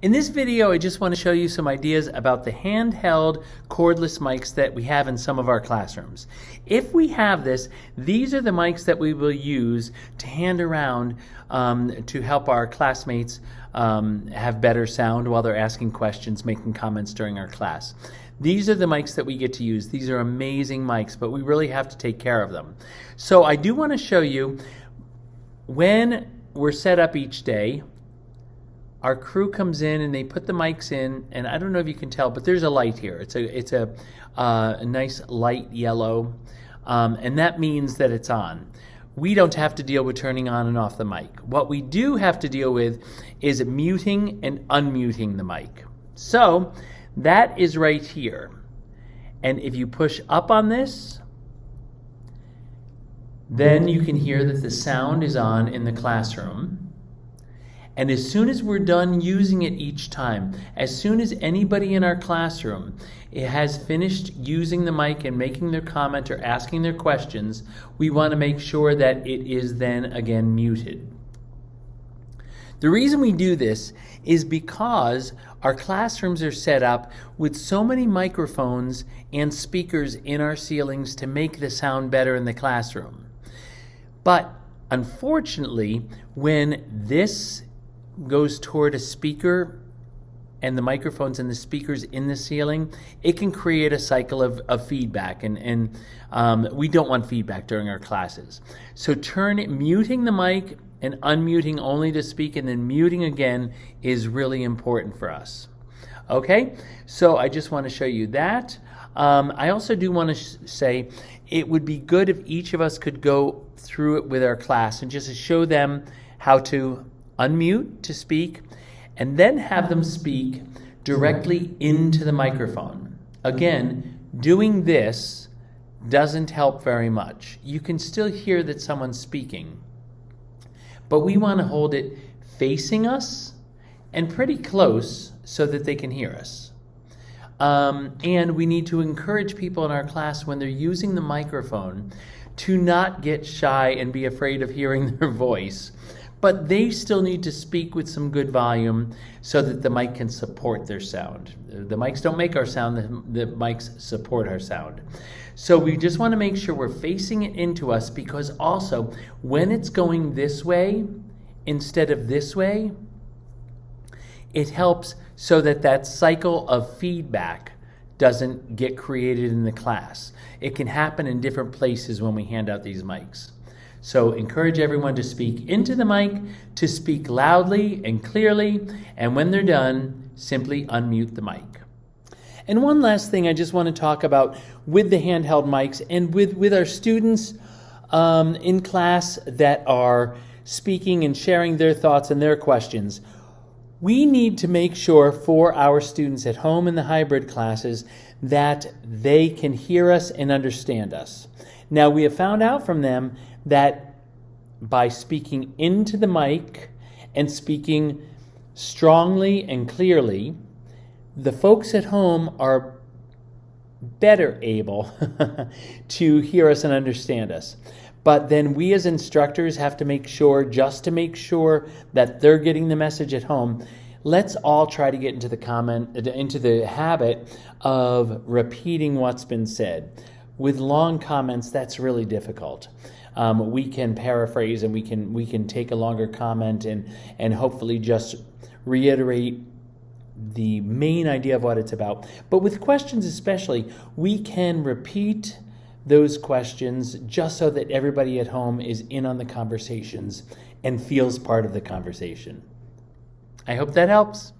In this video, I just want to show you some ideas about the handheld cordless mics that we have in some of our classrooms. If we have this, these are the mics that we will use to hand around to help our classmates have better sound while they're asking questions, making comments during our class. These are the mics that we get to use. These are amazing mics, but we really have to take care of them. So I do want to show you when we're set up each day. Our crew comes in and they put the mics in, and I don't know if you can tell, but there's a light here. It's a nice light yellow, and that means that it's on. We don't have to deal with turning on and off the mic. What we do have to deal with is muting and unmuting the mic. So that is right here. And if you push up on this, then you can hear that the sound is on in the classroom. And as soon as we're done using it each time, as soon as anybody in our classroom has finished using the mic and making their comment or asking their questions, we want to make sure that it is then again muted. The reason we do this is because our classrooms are set up with so many microphones and speakers in our ceilings to make the sound better in the classroom. But unfortunately, when this goes toward a speaker and the microphones and the speakers in the ceiling, it can create a cycle of feedback, and we don't want feedback during our classes. So muting the mic and unmuting only to speak and then muting again is really important for us. Okay, so I just want to show you that. I also do want to say it would be good if each of us could go through it with our class and just show them how to unmute to speak, and then have them speak directly into the microphone. Again, doing this doesn't help very much. You can still hear that someone's speaking, but we want to hold it facing us and pretty close so that they can hear us. And we need to encourage people in our class when they're using the microphone to not get shy and be afraid of hearing their voice. But they still need to speak with some good volume so that the mic can support their sound. The mics don't make our sound, the mics support our sound. So we just want to make sure we're facing it into us, because also when it's going this way instead of this way, it helps so that that cycle of feedback doesn't get created in the class. It can happen in different places when we hand out these mics. So encourage everyone to speak into the mic, to speak loudly and clearly, and when they're done, simply unmute the mic. And one last thing I just want to talk about with the handheld mics and with our students in class that are speaking and sharing their thoughts and their questions. We need to make sure for our students at home in the hybrid classes that they can hear us and understand us. Now, we have found out from them that by speaking into the mic and speaking strongly and clearly, the folks at home are better able to hear us and understand us. But then we as instructors have to make sure, just to make sure that they're getting the message at home, let's all try to get into the habit of repeating what's been said. With long comments, that's really difficult. We can paraphrase and we can take a longer comment and hopefully just reiterate the main idea of what it's about. But with questions especially, we can repeat those questions just so that everybody at home is in on the conversations and feels part of the conversation. I hope that helps.